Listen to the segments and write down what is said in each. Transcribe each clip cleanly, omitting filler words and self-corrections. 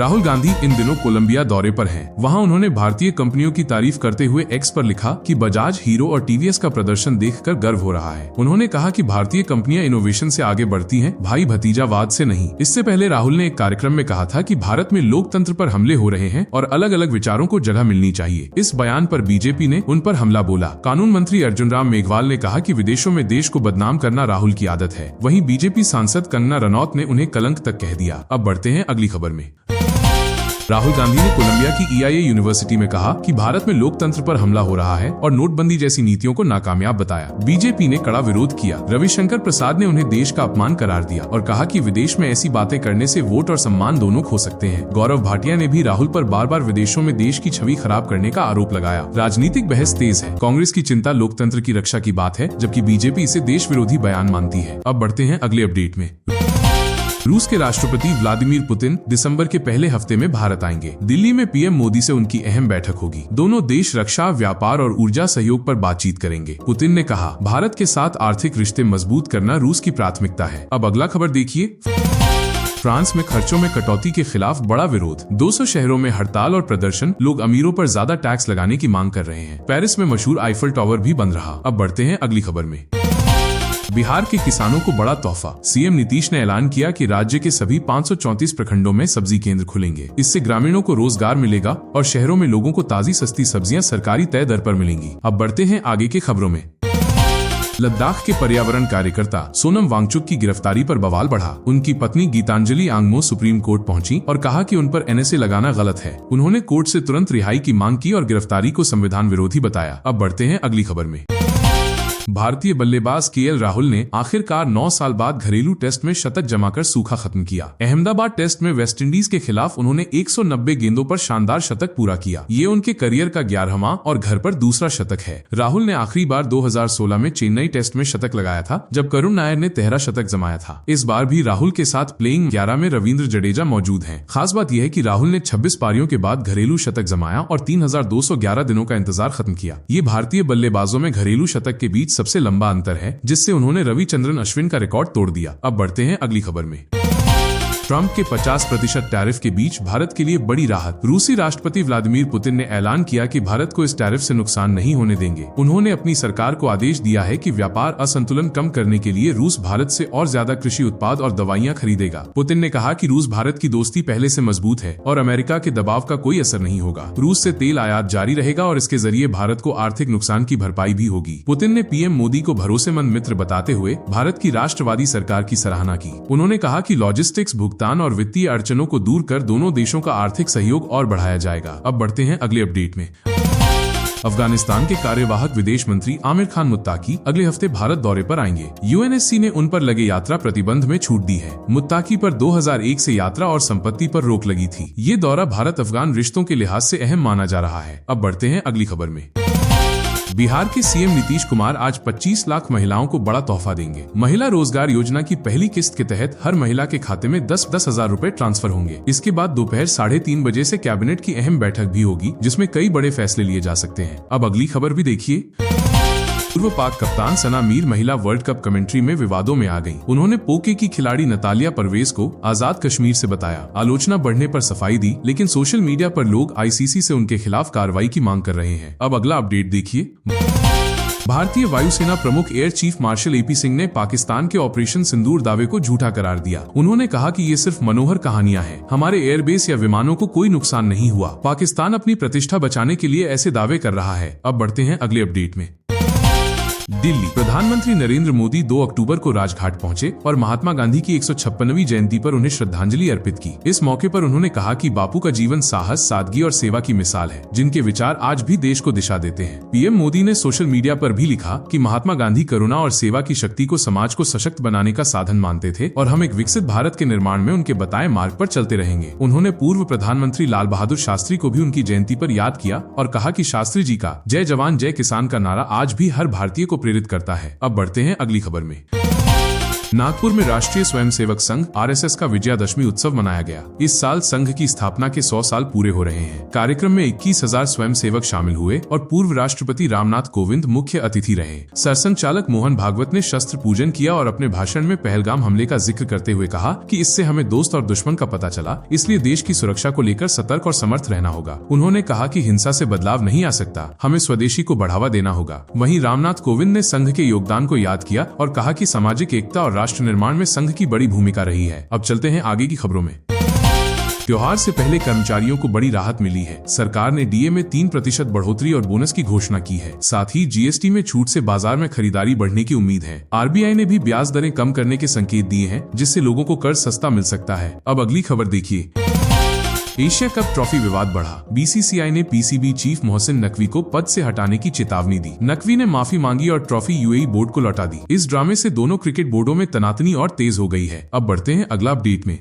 राहुल गांधी इन दिनों कोलंबिया दौरे पर हैं। वहां उन्होंने भारतीय कंपनियों की तारीफ करते हुए एक्स पर लिखा कि बजाज, हीरो और टीवीएस का प्रदर्शन देखकर गर्व हो रहा है। उन्होंने कहा कि भारतीय कंपनियां इनोवेशन से आगे बढ़ती हैं, भाई भतीजावाद से नहीं। इससे पहले राहुल ने एक कार्यक्रम में कहा था कि भारत में लोकतंत्र पर हमले हो रहे हैं और अलग अलग विचारों को जगह मिलनी चाहिए। इस बयान पर बीजेपी ने उन पर हमला बोला। कानून मंत्री अर्जुन राम मेघवाल ने कहा कि विदेशों में देश को बदनाम करना राहुल की आदत है। वहीं बीजेपी सांसद कंगना रनौत ने उन्हें कलंक तक कह दिया। अब बढ़ते हैं अगली खबर में। राहुल गांधी ने कोलंबिया की EIA यूनिवर्सिटी में कहा कि भारत में लोकतंत्र पर हमला हो रहा है और नोटबंदी जैसी नीतियों को नाकामयाब बताया। बीजेपी ने कड़ा विरोध किया। रविशंकर प्रसाद ने उन्हें देश का अपमान करार दिया और कहा कि विदेश में ऐसी बातें करने से वोट और सम्मान दोनों खो सकते हैं। गौरव भाटिया ने भी राहुल पर बार बार विदेशों में देश की छवि खराब करने का आरोप लगाया। राजनीतिक बहस तेज है। कांग्रेस की चिंता लोकतंत्र की रक्षा की बात है, जबकि बीजेपी इसे देश विरोधी बयान मानती है। अब बढ़ते हैं अगले अपडेट में। रूस के राष्ट्रपति व्लादिमीर पुतिन दिसंबर के पहले हफ्ते में भारत आएंगे। दिल्ली में पीएम मोदी से उनकी अहम बैठक होगी। दोनों देश रक्षा, व्यापार और ऊर्जा सहयोग पर बातचीत करेंगे। पुतिन ने कहा, भारत के साथ आर्थिक रिश्ते मजबूत करना रूस की प्राथमिकता है। अब अगला खबर देखिए। फ्रांस में खर्चों में कटौती के खिलाफ बड़ा विरोध। 200 शहरों में हड़ताल और प्रदर्शन। लोग अमीरों पर ज्यादा टैक्स लगाने की मांग कर रहे हैं। पेरिस में मशहूर आईफल टावर भी बंद रहा। अब बढ़ते हैं अगली खबर में। बिहार के किसानों को बड़ा तोहफा। सीएम नीतीश ने ऐलान किया कि राज्य के सभी 534 प्रखंडों में सब्जी केंद्र खुलेंगे। इससे ग्रामीणों को रोजगार मिलेगा और शहरों में लोगों को ताजी सस्ती सब्जियां सरकारी तय दर पर मिलेंगी। अब बढ़ते हैं आगे की खबरों में। लद्दाख के पर्यावरण कार्यकर्ता सोनम वांगचुक की गिरफ्तारी पर बवाल बढ़ा। उनकी पत्नी गीतांजलि आंगमो सुप्रीम कोर्ट पहुंची और कहा कि उन पर NSA लगाना गलत है। उन्होंने कोर्ट से तुरंत रिहाई की मांग की और गिरफ्तारी को संविधान विरोधी बताया। अब बढ़ते हैं अगली खबर में। भारतीय बल्लेबाज KL राहुल ने आखिरकार 9 साल बाद घरेलू टेस्ट में शतक जमाकर सूखा खत्म किया। अहमदाबाद टेस्ट में वेस्टइंडीज के खिलाफ उन्होंने 190 गेंदों पर शानदार शतक पूरा किया। ये उनके करियर का 11वां और घर पर दूसरा शतक है। राहुल ने आखिरी बार 2016 में चेन्नई टेस्ट में शतक लगाया था, जब करुण नायर ने 13 शतक जमाया था। इस बार भी राहुल के साथ प्लेइंग 11 में रविंद्र जडेजा मौजूद हैं। खास बात यह है कि राहुल ने 26 पारियों के बाद घरेलू शतक जमाया और 3211 दिनों का इंतजार खत्म किया। ये भारतीय बल्लेबाजों में घरेलू शतक के बीच सबसे लंबा अंतर है, जिससे उन्होंने रविचंद्रन अश्विन का रिकॉर्ड तोड़ दिया। अब बढ़ते हैं अगली खबर में। ट्रंप के 50% टैरिफ के बीच भारत के लिए बड़ी राहत। रूसी राष्ट्रपति व्लादिमीर पुतिन ने ऐलान किया कि भारत को इस टैरिफ से नुकसान नहीं होने देंगे। उन्होंने अपनी सरकार को आदेश दिया है कि व्यापार असंतुलन कम करने के लिए रूस भारत से और ज्यादा कृषि उत्पाद और दवाइयां खरीदेगा। पुतिन ने कहा कि रूस भारत की दोस्ती पहले से मजबूत है और अमेरिका के दबाव का कोई असर नहीं होगा। रूस से तेल आयात जारी रहेगा और इसके जरिए भारत को आर्थिक नुकसान की भरपाई भी होगी। पुतिन ने पीएम मोदी को भरोसेमंद मित्र बताते हुए भारत की राष्ट्रवादी सरकार की सराहना की। उन्होंने कहा कि लॉजिस्टिक्स, भुगतान और वित्तीय अड़चनों को दूर कर दोनों देशों का आर्थिक सहयोग और बढ़ाया जाएगा। अब बढ़ते हैं अगले अपडेट में। अफगानिस्तान के कार्यवाहक विदेश मंत्री आमिर खान मुत्ताकी अगले हफ्ते भारत दौरे पर आएंगे। UNSC ने उन पर लगे यात्रा प्रतिबंध में छूट दी है। मुत्ताकी पर 2001 से यात्रा और संपत्ति पर रोक लगी थी। ये दौरा भारत अफगान रिश्तों के लिहाज से अहम माना जा रहा है। अब बढ़ते हैं अगली खबर में। बिहार के सीएम नीतीश कुमार आज 25 लाख महिलाओं को बड़ा तोहफा देंगे। महिला रोजगार योजना की पहली किस्त के तहत हर महिला के खाते में 10-10 हजार रुपए ट्रांसफर होंगे। इसके बाद दोपहर 3:30 बजे से कैबिनेट की अहम बैठक भी होगी, जिसमें कई बड़े फैसले लिए जा सकते हैं। अब अगली खबर भी देखिए। पूर्व पाक कप्तान सना मीर महिला वर्ल्ड कप कमेंट्री में विवादों में आ गईं। उन्होंने पोके की खिलाड़ी नतालिया परवेज को आजाद कश्मीर से बताया। आलोचना बढ़ने पर सफाई दी, लेकिन सोशल मीडिया पर लोग ICC से उनके खिलाफ कार्रवाई की मांग कर रहे हैं। अब अगला अपडेट देखिए। भारतीय वायुसेना प्रमुख air chief marshal AP Singh ने पाकिस्तान के ऑपरेशन सिंदूर दावे को झूठा करार दिया। उन्होंने कहा कि ये सिर्फ मनोहर कहानियां हैं। हमारे एयरबेस या विमानों को कोई नुकसान नहीं हुआ। पाकिस्तान अपनी प्रतिष्ठा बचाने के लिए ऐसे दावे कर रहा है। अब बढ़ते हैं अगले अपडेट में। दिल्ली। प्रधानमंत्री नरेंद्र मोदी 2 अक्टूबर को राजघाट पहुंचे और महात्मा गांधी की 156वीं जयंती पर उन्हें श्रद्धांजलि अर्पित की। इस मौके पर उन्होंने कहा कि बापू का जीवन साहस, सादगी और सेवा की मिसाल है, जिनके विचार आज भी देश को दिशा देते हैं। पीएम मोदी ने सोशल मीडिया पर भी लिखा कि महात्मा गांधी करुणा और सेवा की शक्ति को समाज को सशक्त बनाने का साधन मानते थे और हम एक विकसित भारत के निर्माण में उनके बताए मार्ग पर चलते रहेंगे। उन्होंने पूर्व प्रधानमंत्री लाल बहादुर शास्त्री को भी उनकी जयंती पर याद किया और कहा कि शास्त्री जी का जय जवान जय किसान का नारा आज भी हर भारतीय को प्रेरित करता है। अब बढ़ते हैं अगली खबर में। नागपुर में राष्ट्रीय स्वयंसेवक संघ (आरएसएस) का विजयादशमी उत्सव मनाया गया। इस साल संघ की स्थापना के 100 साल पूरे हो रहे हैं। कार्यक्रम में 21,000 स्वयंसेवक शामिल हुए और पूर्व राष्ट्रपति रामनाथ कोविंद मुख्य अतिथि रहे। सरसंघ चालक मोहन भागवत ने शस्त्र पूजन किया और अपने भाषण में पहलगाम हमले का जिक्र करते हुए कहा कि इससे हमें दोस्त और दुश्मन का पता चला, इसलिए देश की सुरक्षा को लेकर सतर्क और समर्थ रहना होगा। उन्होंने कहा कि हिंसा से बदलाव नहीं आ सकता, हमें स्वदेशी को बढ़ावा देना होगा। वहीं रामनाथ कोविंद ने संघ के योगदान को याद किया और कहा कि सामाजिक एकता और राष्ट्र निर्माण में संघ की बड़ी भूमिका रही है। अब चलते हैं आगे की खबरों में। त्योहार से पहले कर्मचारियों को बड़ी राहत मिली है। सरकार ने डीए में 3% बढ़ोतरी और बोनस की घोषणा की है। साथ ही जीएसटी में छूट से बाजार में खरीदारी बढ़ने की उम्मीद है। आरबीआई ने भी ब्याज दरें कम करने के संकेत दिए हैं, जिससे लोगों को कर्ज सस्ता मिल सकता है। अब अगली खबर देखिए। एशिया कप ट्रॉफी विवाद बढ़ा। बीसीसीआई ने पीसीबी चीफ मोहसिन नकवी को पद से हटाने की चेतावनी दी। नकवी ने माफी मांगी और ट्रॉफी यूएई बोर्ड को लौटा दी। इस ड्रामे से दोनों क्रिकेट बोर्डों में तनातनी और तेज हो गई है। अब बढ़ते हैं अगला अपडेट में।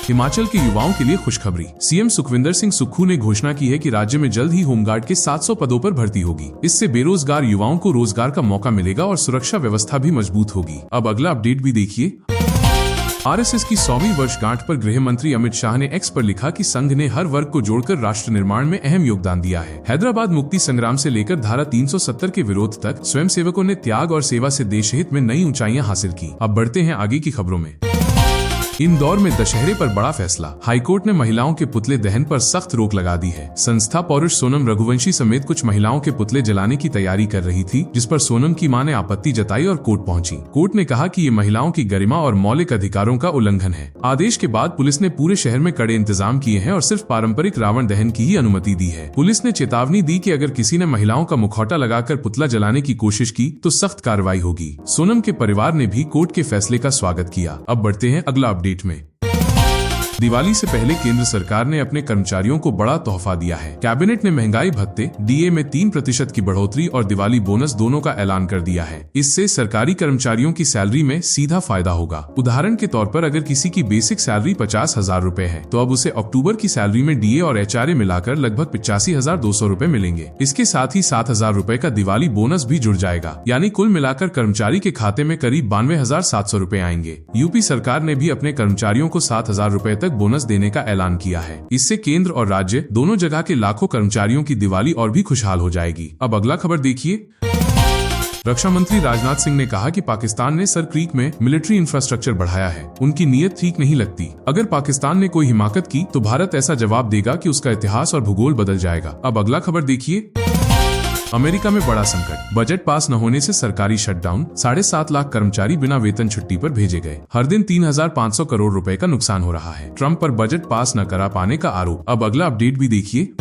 हिमाचल के युवाओं के लिए खुशखबरी। सीएम सुखविंदर सिंह सुक्खू ने घोषणा की है कि राज्य में जल्द ही होमगार्ड के 700 पदों पर भर्ती होगी। इससे बेरोजगार युवाओं को रोजगार का मौका मिलेगा और सुरक्षा व्यवस्था भी मजबूत होगी। अब अगला अपडेट भी देखिए। आरएसएस की 100वीं वर्षगांठ पर गृह मंत्री अमित शाह ने एक्स पर लिखा कि संघ ने हर वर्ग को जोड़कर राष्ट्र निर्माण में अहम योगदान दिया है। हैदराबाद मुक्ति संग्राम से लेकर धारा 370 के विरोध तक स्वयंसेवकों ने त्याग और सेवा से देश हित में नई ऊंचाइयां हासिल की। अब बढ़ते हैं आगे की खबरों में। इंदौर में दशहरे पर बड़ा फैसला। हाईकोर्ट ने महिलाओं के पुतले दहन पर सख्त रोक लगा दी है। संस्था पौरुष सोनम रघुवंशी समेत कुछ महिलाओं के पुतले जलाने की तैयारी कर रही थी, जिस पर सोनम की मां ने आपत्ति जताई और कोर्ट पहुंची। कोर्ट ने कहा कि ये महिलाओं की गरिमा और मौलिक अधिकारों का उल्लंघन है। आदेश के बाद पुलिस ने पूरे शहर में कड़े इंतजाम किए हैं और सिर्फ पारंपरिक रावण दहन की ही अनुमति दी है। पुलिस ने चेतावनी दी कि अगर किसी ने महिलाओं का मुखौटा लगाकर पुतला जलाने की कोशिश की तो सख्त कार्रवाई होगी। सोनम के परिवार ने भी कोर्ट के फैसले का स्वागत किया। अब बढ़ते हैं अगला अपडेट में। दिवाली से पहले केंद्र सरकार ने अपने कर्मचारियों को बड़ा तोहफा दिया है। कैबिनेट ने महंगाई भत्ते, डीए में 3% की बढ़ोतरी और दिवाली बोनस दोनों का ऐलान कर दिया है। इससे सरकारी कर्मचारियों की सैलरी में सीधा फायदा होगा। उदाहरण के तौर पर अगर किसी की बेसिक सैलरी 50,000 रूपए है तो अब उसे अक्टूबर की सैलरी में डीए और एचआरए मिलाकर लगभग 85,200 रूपए मिलेंगे। इसके साथ ही 7,000 रूपए का दिवाली बोनस भी जुड़ जाएगा, यानी कुल मिलाकर कर्मचारी के खाते में करीब 92,700 रूपए आएंगे। यूपी सरकार ने भी अपने कर्मचारियों को 7,000 रूपए तक बोनस देने का ऐलान किया है। इससे केंद्र और राज्य दोनों जगह के लाखों कर्मचारियों की दिवाली और भी खुशहाल हो जाएगी। अब अगला खबर देखिए। रक्षा मंत्री राजनाथ सिंह ने कहा कि पाकिस्तान ने सर क्रीक में मिलिट्री इंफ्रास्ट्रक्चर बढ़ाया है। उनकी नीयत ठीक नहीं लगती। अगर पाकिस्तान ने कोई हिमाकत की तो भारत ऐसा जवाब देगा कि उसका इतिहास और भूगोल बदल जाएगा। अब अगला खबर देखिए। अमेरिका में बड़ा संकट। बजट पास न होने से सरकारी शटडाउन, 7.5 लाख कर्मचारी बिना वेतन छुट्टी पर भेजे गए। हर दिन 3,500 करोड़ रुपए का नुकसान हो रहा है। ट्रंप पर बजट पास न करा पाने का आरोप। अब अगला अपडेट भी देखिए।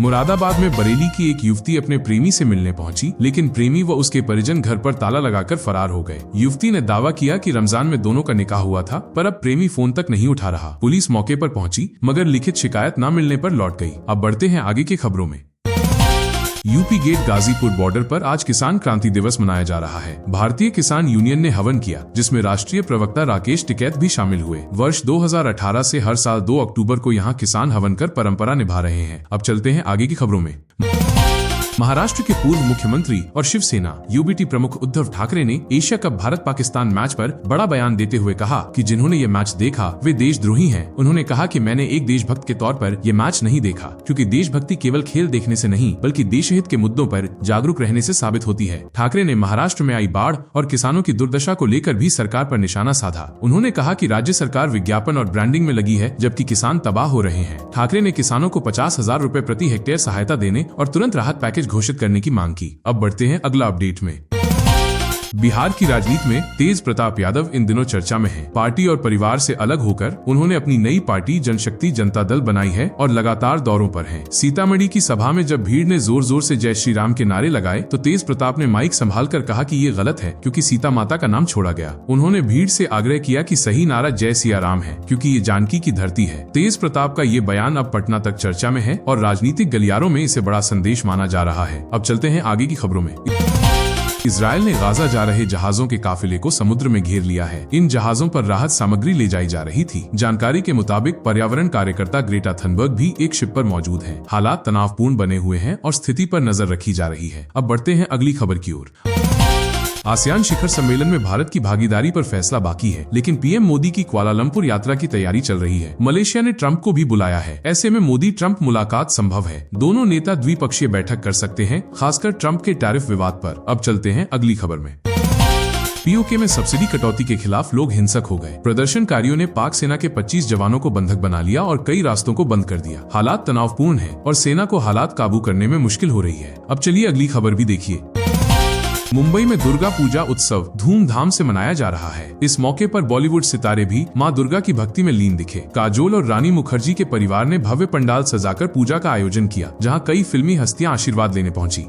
मुरादाबाद में बरेली की एक युवती अपने प्रेमी से मिलने पहुंची, लेकिन प्रेमी व उसके परिजन घर पर ताला लगाकर फरार हो गए। युवती ने दावा किया कि रमजान में दोनों का निकाह हुआ था, पर अब प्रेमी फोन तक नहीं उठा रहा। पुलिस मौके पर पहुंची, मगर लिखित शिकायत न मिलने पर लौट गई। अब बढ़ते हैं आगे की खबरों में। यूपी गेट गाजीपुर बॉर्डर पर आज किसान क्रांति दिवस मनाया जा रहा है। भारतीय किसान यूनियन ने हवन किया, जिसमें राष्ट्रीय प्रवक्ता राकेश टिकैत भी शामिल हुए। वर्ष 2018 से हर साल 2 अक्टूबर को यहां किसान हवन कर परंपरा निभा रहे हैं। अब चलते हैं आगे की खबरों में। महाराष्ट्र के पूर्व मुख्यमंत्री और शिवसेना यूबीटी प्रमुख उद्धव ठाकरे ने Asia cup Bharat Pakistan match पर बड़ा बयान देते हुए कहा कि जिन्होंने ये मैच देखा वे देशद्रोही हैं। उन्होंने कहा कि मैंने एक देशभक्त के तौर पर ये मैच नहीं देखा, क्योंकि देशभक्ति केवल खेल देखने से नहीं बल्कि देशहित के मुद्दों पर जागरूक रहने से साबित होती है। ठाकरे ने महाराष्ट्र में आई बाढ़ और किसानों की दुर्दशा को लेकर भी सरकार पर निशाना साधा। उन्होंने कहा कि राज्य सरकार विज्ञापन और ब्रांडिंग में लगी है, जबकि किसान तबाह हो रहे हैं। ठाकरे ने किसानों को 50,000 रूपए प्रति हेक्टेयर सहायता देने और तुरंत राहत पैकेज घोषित करने की मांग की। अब बढ़ते हैं अगला अपडेट में। बिहार की राजनीति में तेज प्रताप यादव इन दिनों चर्चा में हैं। पार्टी और परिवार से अलग होकर उन्होंने अपनी नई पार्टी जनशक्ति जनता दल बनाई है और लगातार दौरों पर हैं। सीतामढ़ी की सभा में जब भीड़ ने जोर जोर से जय श्री राम के नारे लगाए तो तेज प्रताप ने माइक संभाल कर कहा कि ये गलत है, क्योंकि सीता माता का नाम छोड़ा गया। उन्होंने भीड़ से आग्रह किया कि सही नारा जय सिया राम है, क्योंकि ये जानकी की धरती है। तेज प्रताप का ये बयान अब पटना तक चर्चा में है और राजनीतिक गलियारों में इसे बड़ा संदेश माना जा रहा है। अब चलते हैं आगे की खबरों में। इजरायल ने गाजा जा रहे जहाजों के काफिले को समुद्र में घेर लिया है। इन जहाजों पर राहत सामग्री ले जाई जा रही थी। जानकारी के मुताबिक पर्यावरण कार्यकर्ता ग्रेटा थनबर्ग भी एक शिप पर मौजूद है। हालात तनावपूर्ण बने हुए हैं और स्थिति पर नजर रखी जा रही है। अब बढ़ते हैं अगली खबर की ओर। आसियान शिखर सम्मेलन में भारत की भागीदारी पर फैसला बाकी है, लेकिन पीएम मोदी की कुआलालंपुर यात्रा की तैयारी चल रही है। मलेशिया ने ट्रंप को भी बुलाया है। ऐसे में मोदी ट्रंप मुलाकात संभव है। दोनों नेता द्विपक्षीय बैठक कर सकते हैं, खासकर ट्रंप के टैरिफ विवाद पर। अब चलते हैं अगली खबर में। पीओके में सब्सिडी कटौती के खिलाफ लोग हिंसक हो गए। प्रदर्शनकारियों ने पाक सेना के 25 जवानों को बंधक बना लिया और कई रास्तों को बंद कर दिया। हालात तनावपूर्ण हैं और सेना को हालात काबू करने में मुश्किल हो रही है। अब चलिए अगली खबर भी देखिए। मुंबई में दुर्गा पूजा उत्सव धूमधाम से मनाया जा रहा है। इस मौके पर बॉलीवुड सितारे भी मां दुर्गा की भक्ति में लीन दिखे। काजोल और रानी मुखर्जी के परिवार ने भव्य पंडाल सजाकर पूजा का आयोजन किया, जहां कई फिल्मी हस्तियां आशीर्वाद लेने पहुंची।